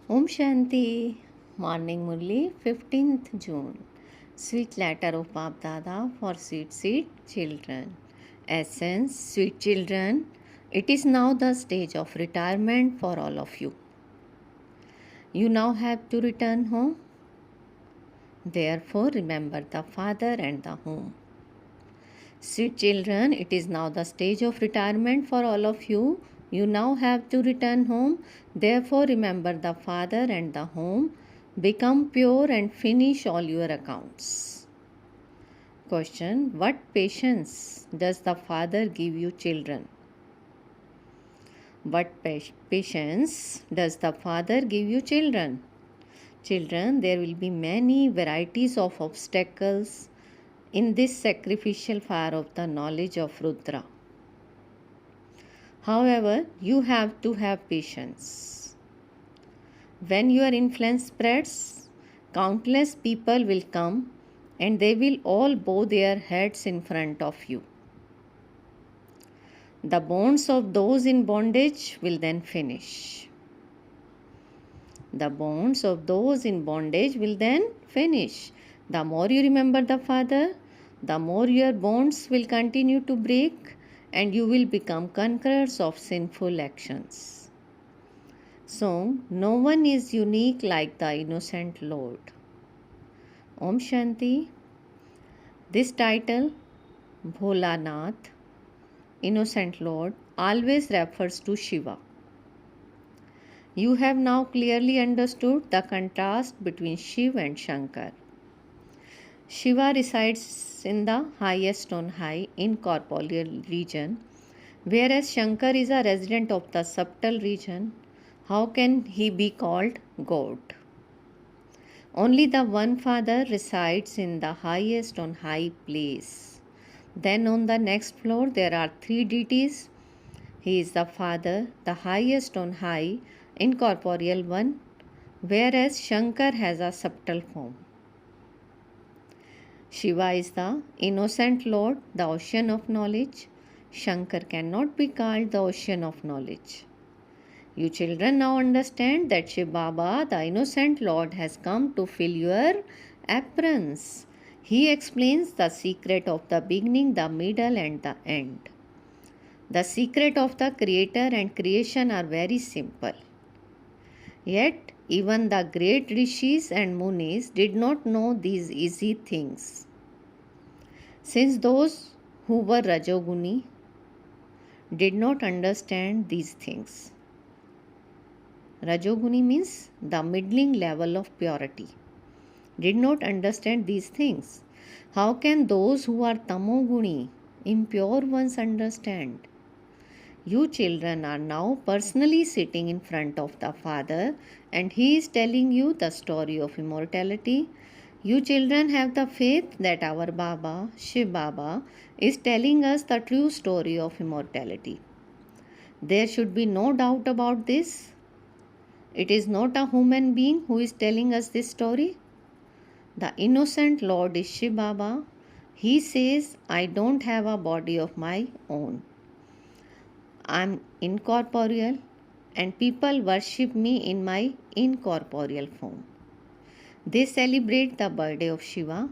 Om Shanti, Morning Murli, 15th June. Sweet letter of Bap Dada for sweet children. Essence, sweet children, it is now the stage of retirement for all of you. You now have to return home. Therefore, remember the father and the home. Sweet children, it is now the stage of retirement for all of you. You now have to return home. Therefore, remember the father and the home. Become pure and finish all your accounts. Question: what patience does the father give you, children? What patience does the father give you, children? Children, there will be many varieties of obstacles in this sacrificial fire of the knowledge of Rudra. However, you have to have patience. When your influence spreads, countless people will come and they will all bow their heads in front of you. The bonds of those in bondage will then finish. The bonds of those in bondage will then finish. The more you remember the Father, the more your bonds will continue to break and you will become conquerors of sinful actions. So, no one is unique like the innocent Lord. Om Shanti. This title, Bholanath, Innocent Lord, always refers to Shiva. You have now clearly understood the contrast between Shiv and Shankar. Shiva resides in the highest on high, incorporeal region, whereas Shankar is a resident of the subtle region. How can he be called God? Only the one Father resides in the highest on high place. Then on the next floor there are three deities. He is the Father, the highest on high, incorporeal one, whereas Shankar has a subtle form. Shiva is the innocent Lord, the ocean of knowledge. Shankar cannot be called the ocean of knowledge. You children now understand that Shiv Baba, the innocent Lord, has come to fill your aprons. He explains the secret of the beginning, the middle and the end. The secret of the Creator and creation are very simple. Yet, even the great rishis and munis did not know these easy things. Since those who were Rajoguni did not understand these things. Rajoguni means the middling level of purity. Did not understand these things. How can those who are Tamoguni, impure ones, understand? You children are now personally sitting in front of the Father and He is telling you the story of immortality. You children have the faith that our Baba, Shiv Baba, is telling us the true story of immortality. There should be no doubt about this. It is not a human being who is telling us this story. The innocent Lord is Shiv Baba. He says, I don't have a body of my own. I am incorporeal and people worship me in my incorporeal form. They celebrate the birthday of Shiva.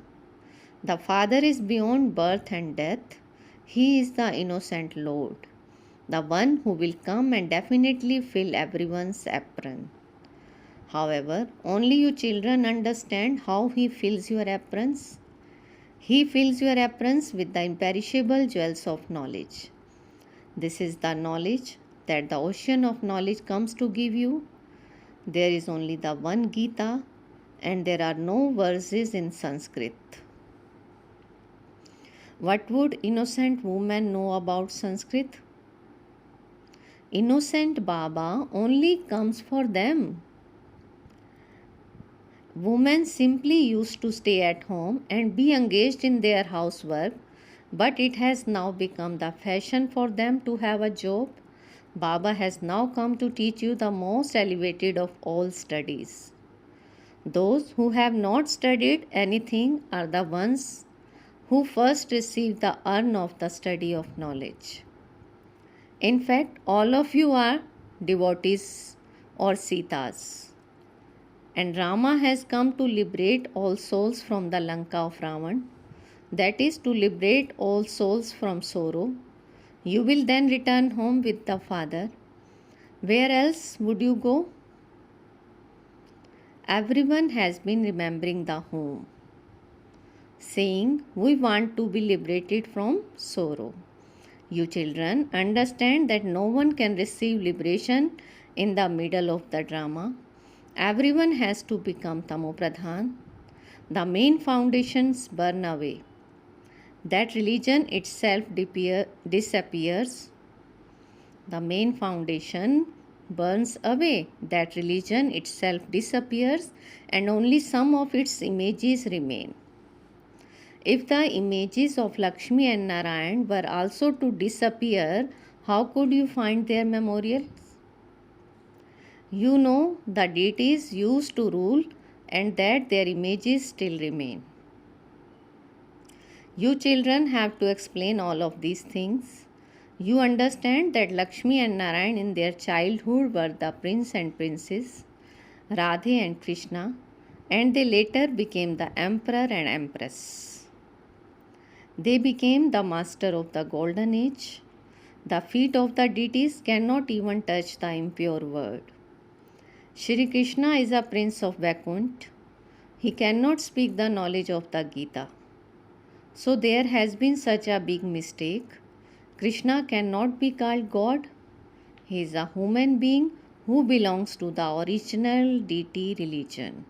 The Father is beyond birth and death. He is the innocent Lord, the one who will come and definitely fill everyone's apron. However, only you children understand how He fills your aprons. He fills your aprons with the imperishable jewels of knowledge. This is the knowledge that the ocean of knowledge comes to give you. There is only the one Gita and there are no verses in Sanskrit. What would innocent women know about Sanskrit? Innocent Baba only comes for them. Women simply used to stay at home and be engaged in their housework, but it has now become the fashion for them to have a job. Baba has now come to teach you the most elevated of all studies. Those who have not studied anything are the ones who first receive the urn of the study of knowledge. In fact, all of you are devotees or Sitas. And Rama has come to liberate all souls from the Lanka of Ravan, that is, to liberate all souls from sorrow. You will then return home with the Father. Where else would you go? Everyone has been remembering the home, saying, we want to be liberated from sorrow. You children understand that no one can receive liberation in the middle of the drama. Everyone has to become Tamopradhan. The main foundations burn away. That religion itself disappears. The main foundation burns away. That religion itself disappears and only some of its images remain. If the images of Lakshmi and Narayan were also to disappear, how could you find their memorials? You know the deities used to rule and that their images still remain. You children have to explain all of these things. You understand that Lakshmi and Narayan in their childhood were the prince and princess, Radhe and Krishna, and they later became the emperor and empress. They became the master of the golden age. The feet of the deities cannot even touch the impure world. Shri Krishna is a prince of Vaikuntha. He cannot speak the knowledge of the Gita. So there has been such a big mistake. Krishna cannot be called God. He is a human being who belongs to the original deity religion.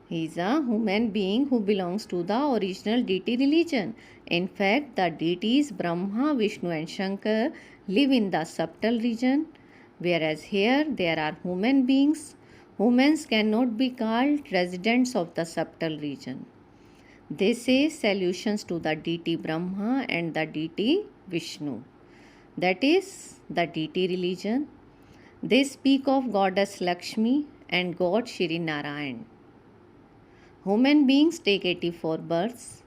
He is a human being who belongs to the original deity religion. In fact, the deities Brahma, Vishnu and Shankar live in the subtle region, whereas here there are human beings. Humans cannot be called residents of the subtle region. They say solutions to the deity Brahma and the deity Vishnu. That is the deity religion. They speak of goddess Lakshmi and god Shri Narayan. Human beings take 84 births.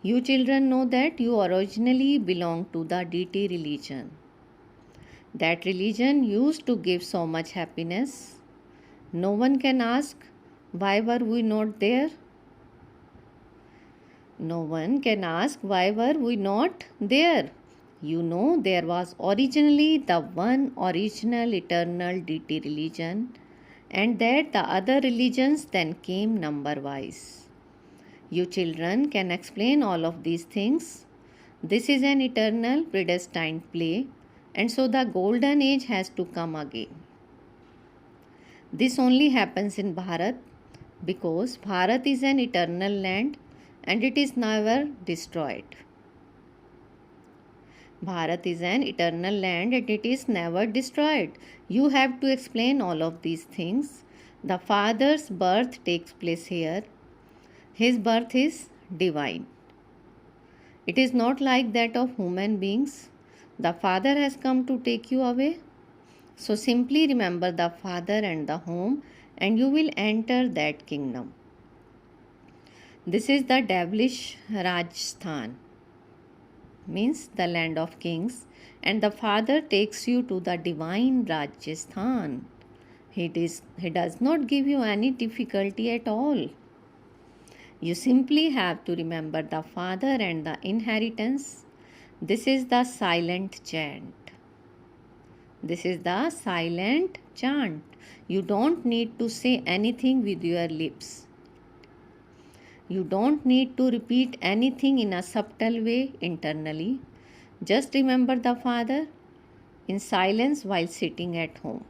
You children know that you originally belong to the deity religion. That religion used to give so much happiness. No one can ask, why were we not there? No one can ask, why were we not there? You know, there was originally the one original eternal deity religion, and that the other religions then came number-wise. You children can explain all of these things. This is an eternal predestined play, and so the golden age has to come again. This only happens in Bharat because Bharat is an eternal land and it is never destroyed. Bharat is an eternal land and it is never destroyed. You have to explain all of these things. The Father's birth takes place here. His birth is divine. It is not like that of human beings. The Father has come to take you away. So simply remember the Father and the home and you will enter that kingdom. This is the devilish Rajasthan, means the land of kings, and the Father takes you to the divine Rajasthan. He does not give you any difficulty at all. You simply have to remember the Father and the inheritance. This is the silent chant. This is the silent chant. You don't need to say anything with your lips. You don't need to repeat anything in a subtle way internally. Just remember the Father in silence while sitting at home.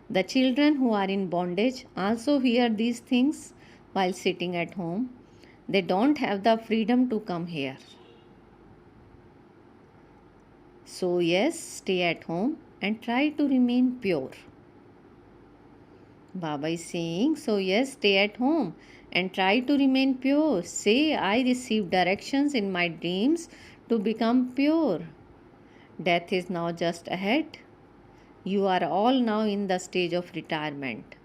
The children who are in bondage also hear these things while sitting at home. They don't have the freedom to come here. So yes, stay at home and try to remain pure. Baba is saying, so yes, stay at home and try to remain pure. Say, I received directions in my dreams to become pure. Death is now just ahead. You are all now in the stage of retirement.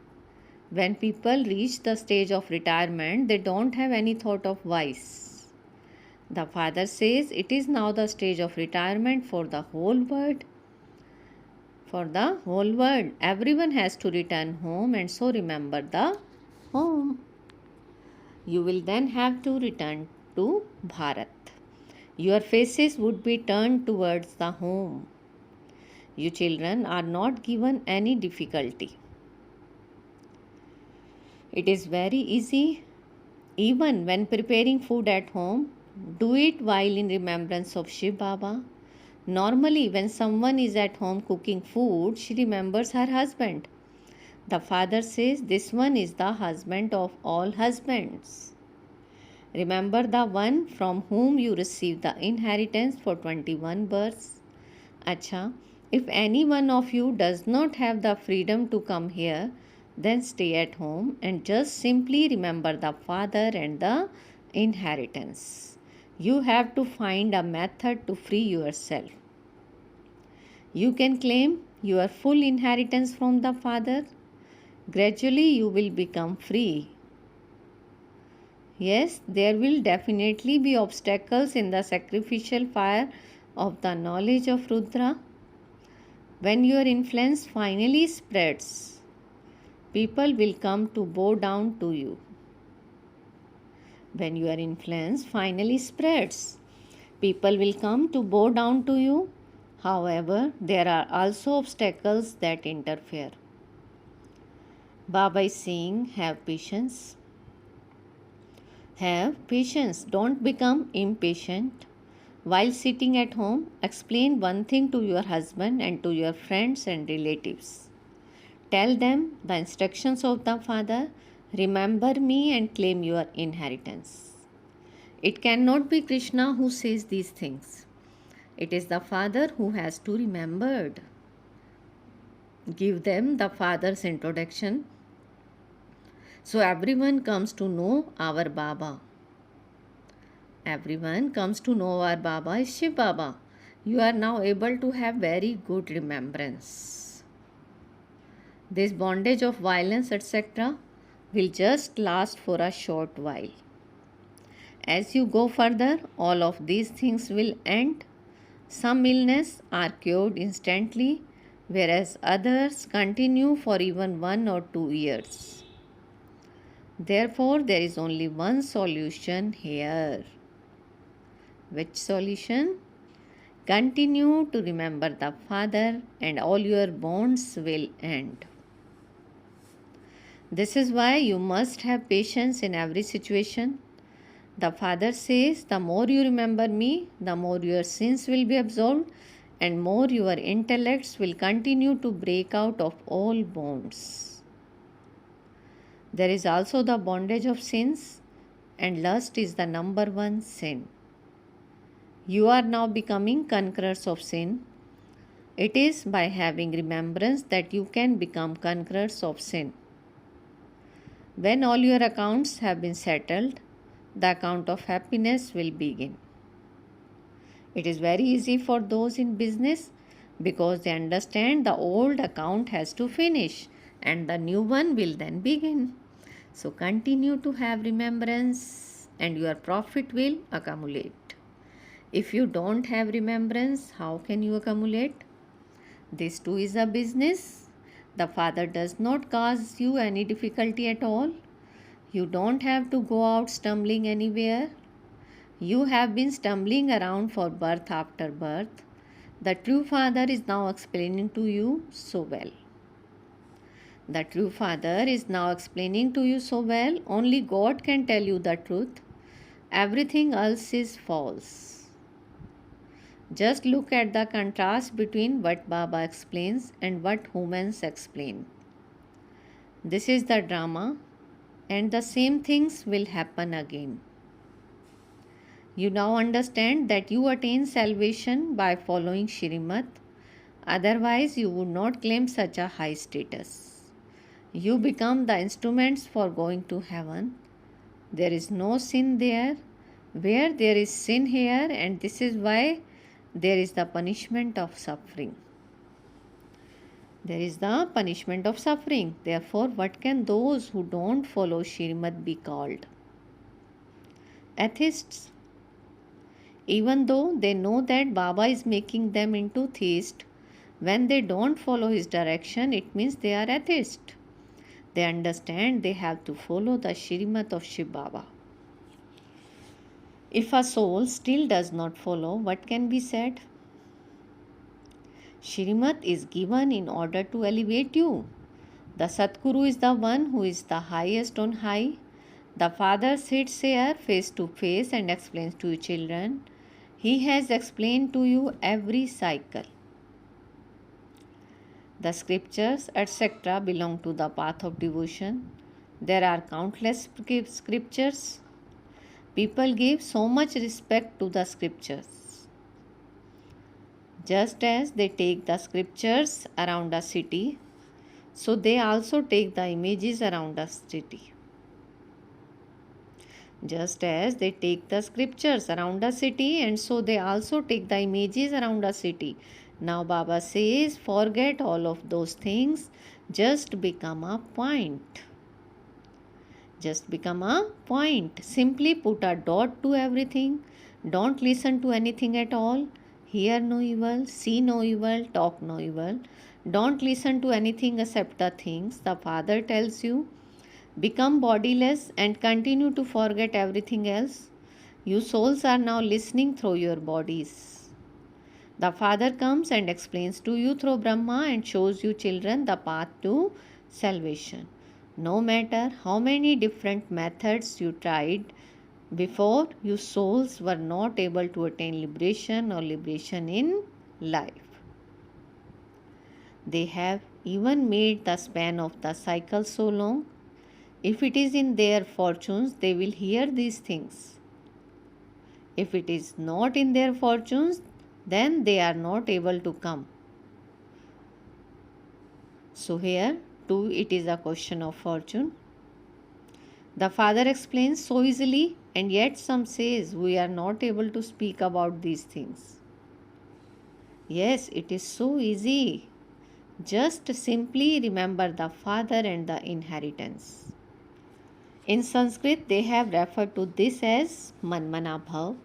When people reach the stage of retirement, they don't have any thought of vice. The Father says it is now the stage of retirement for the whole world. for the whole world. Everyone has to return home, and so remember the home. You will then have to return to Bharat. Your faces would be turned towards the home. You children are not given any difficulty. It is very easy. Even when preparing food at home, do it while in remembrance of Shiv Baba. Normally, when someone is at home cooking food, she remembers her husband. The father says, "This one is the husband of all husbands." Remember the one from whom you received the inheritance for 21 births. Acha, if any one of you does not have the freedom to come here, then stay at home and just simply remember the father and the inheritance. You have to find a method to free yourself. You can claim your full inheritance from the father. Gradually you will become free. Yes, there will definitely be obstacles in the sacrificial fire of the knowledge of Rudra. When your influence finally spreads, people will come to bow down to you. When your influence finally spreads, people will come to bow down to you. However, there are also obstacles that interfere. Baba is saying, have patience. Have patience. Don't become impatient. While sitting at home, explain one thing to your husband and to your friends and relatives. Tell them the instructions of the Father. Remember me and claim your inheritance. It cannot be Krishna who says these things. It is the Father who has to be remembered. Give them the Father's introduction, so everyone comes to know our Baba. Everyone comes to know our Baba is Shiv Baba. You are now able to have very good remembrance. This bondage of violence, etc., will just last for a short while. As you go further, all of these things will end. Some illness are cured instantly, whereas others continue for even 1 or 2 years. Therefore, there is only one solution here. Which solution? Continue to remember the Father and all your bonds will end. This is why you must have patience in every situation. The Father says, the more you remember me, the more your sins will be absolved and more your intellects will continue to break out of all bonds. There is also the bondage of sins, and lust is the number one sin. You are now becoming conquerors of sin. It is by having remembrance that you can become conquerors of sin. When all your accounts have been settled, the account of happiness will begin. It is very easy for those in business because they understand the old account has to finish and the new one will then begin. So continue to have remembrance and your profit will accumulate. If you don't have remembrance, how can you accumulate? This too is a business. The Father does not cause you any difficulty at all. You don't have to go out stumbling anywhere. You have been stumbling around for birth after birth. The true Father is now explaining to you so well. The true Father is now explaining to you so well. Only God can tell you the truth. Everything else is false. Just look at the contrast between what Baba explains and what humans explain. This is the drama, and the same things will happen again. You now understand that you attain salvation by following Shrimad. Otherwise, you would not claim such a high status. You become the instruments for going to heaven. There is no sin there. Where there is sin here, and this is why there is the punishment of suffering. There is the punishment of suffering. Therefore, what can those who don't follow Shrimad be called? Atheists. Even though they know that Baba is making them into theists, When they don't follow his direction, it means they are atheist. They understand they have to follow the Shrimat of Shiv Baba. If a soul still does not follow, what can be said? Shrimat is given in order to elevate you. The Satguru is the one who is the highest on high. The Father sits here face to face and explains to you children. He has explained to you every cycle. The scriptures, etc., belong to the path of devotion. There are countless scriptures. People give so much respect to the scriptures. Just as they take the scriptures around a city, so they also take the images around a city. Just as they take the scriptures around a city, and so they also take the images around a city. Now Baba says, forget all of those things, just become a point. Just become a point. Simply put a dot to everything. Don't listen to anything at all. Hear no evil, see no evil, talk no evil. Don't listen to anything except the things the Father tells you. Become bodiless and continue to forget everything else. You souls are now listening through your bodies. The Father comes and explains to you through Brahma and shows you children the path to salvation. No matter how many different methods you tried before, you souls were not able to attain liberation or liberation in life. They have even made the span of the cycle so long. If it is in their fortunes, they will hear these things. If it is not in their fortunes, then they are not able to come. So here too it is a question of fortune. The Father explains so easily, and yet some says we are not able to speak about these things. Yes, it is so easy. Just simply remember the Father and the inheritance. In Sanskrit, they have referred to this as Manmana Bhav.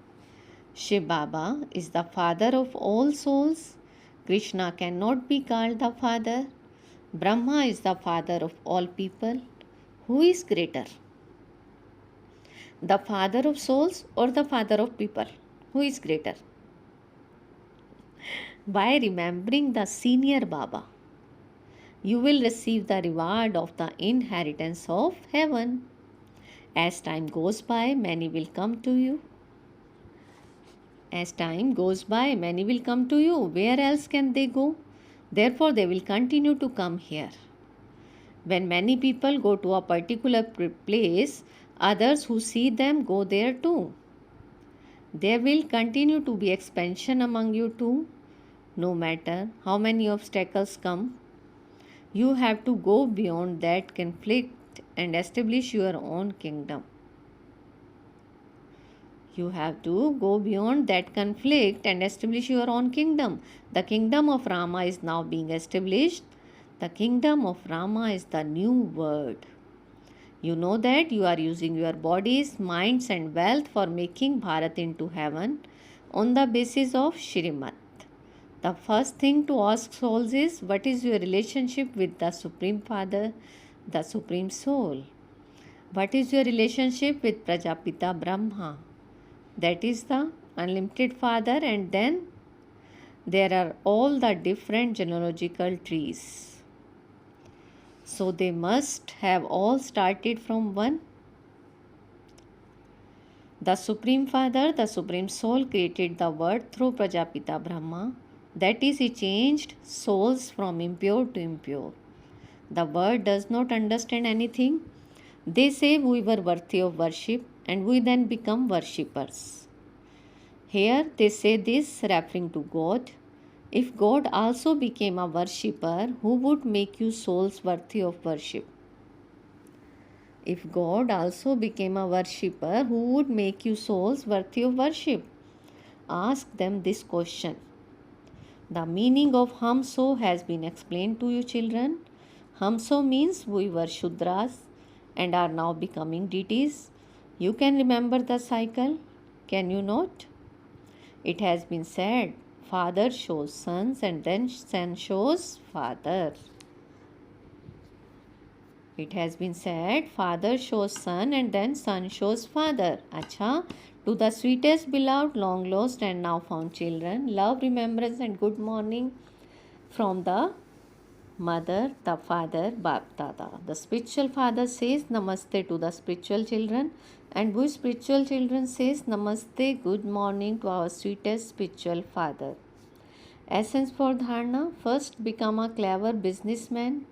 Shiv Baba is the father of all souls. Krishna cannot be called the father. Brahma is the father of all people. Who is greater? The father of souls or the father of people? Who is greater? By remembering the senior Baba, you will receive the reward of the inheritance of heaven. As time goes by, many will come to you. As time goes by, many will come to you. Where else can they go? Therefore, they will continue to come here. When many people go to a particular place, others who see them go there too. There will continue to be expansion among you too. No matter how many obstacles come, you have to go beyond that conflict and establish your own kingdom. You have to go beyond that conflict and establish your own kingdom. The kingdom of Rama is now being established. The kingdom of Rama is the new word. You know that you are using your bodies, minds and wealth for making Bharat into heaven on the basis of Shrimat. The first thing to ask souls is, what is your relationship with the Supreme Father, the Supreme Soul? What is your relationship with Prajapita Brahma? That is the unlimited Father, and then there are all the different genealogical trees. So they must have all started from one. The Supreme Father, the Supreme Soul created the world through Prajapita Brahma. That is, he changed souls from impure to impure. The world does not understand anything. They say we were worthy of worship and we then become worshippers. Here they say this referring to God. If God also became a worshipper, who would make you souls worthy of worship? If God also became a worshipper, who would make you souls worthy of worship? Ask them this question. The meaning of Hamso has been explained to you children. Hamso means we were Shudras and are now becoming deities. You can remember the cycle, can you not? It has been said, father shows sons and then son shows father. It has been said, father shows son and then son shows father. Acha, to the sweetest beloved, long lost and now found children, love, remembrance and good morning from the mother, the father, Bap Dada. The spiritual father says namaste to the spiritual children, and we spiritual children says namaste, good morning to our sweetest spiritual father. Essence for dharana: first become a clever businessman,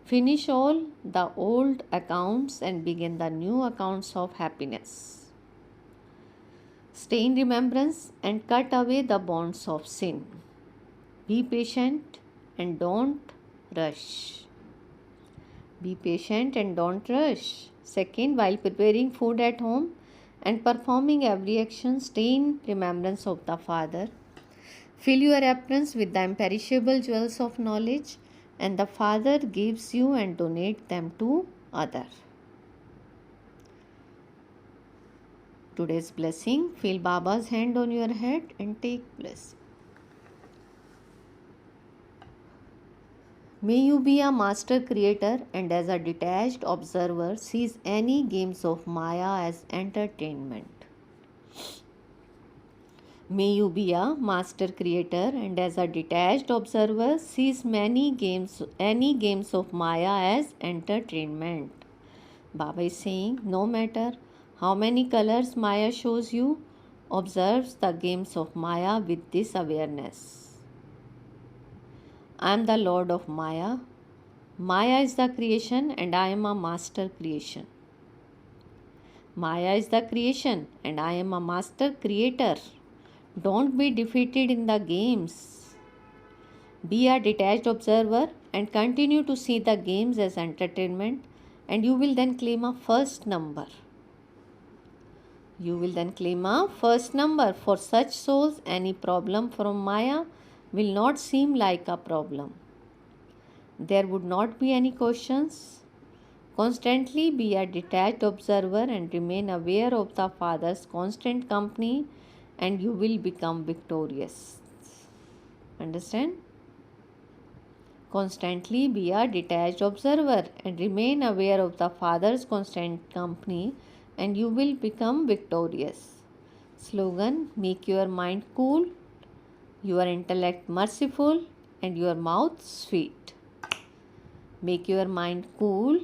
finish all the old accounts and begin the new accounts of happiness. Stay in remembrance and cut away the bonds of sin. Be patient and don't rush. Be patient and don't rush. Second, while preparing food at home and performing every action, stay in remembrance of the Father. Fill your aprons with the imperishable jewels of knowledge, and the Father gives you and donates them to others. Today's blessing: feel Baba's hand on your head and take blessing. May you be a master creator and as a detached observer sees any games of Maya as entertainment. May you be a master creator and as a detached observer sees any games of Maya as entertainment. Baba is saying, no matter how many colors Maya shows you, observe the games of Maya with this awareness. I am the Lord of Maya. Maya is the creation and I am a master creation. Maya is the creation and I am a master creator. Don't be defeated in the games. Be a detached observer and continue to see the games as entertainment, and you will then claim a first number. You will then claim a first number. For such souls, any problem from Maya will not seem like a problem. There would not be any questions. Constantly be a detached observer and remain aware of the Father's constant company, and you will become victorious. Understand? Constantly be a detached observer and remain aware of the Father's constant company, and you will become victorious. Slogan: make your mind cool, your intellect merciful, and your mouth sweet. Make your mind cool,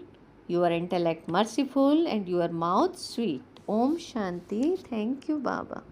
your intellect merciful, and your mouth sweet. Om Shanti. Thank you, Baba.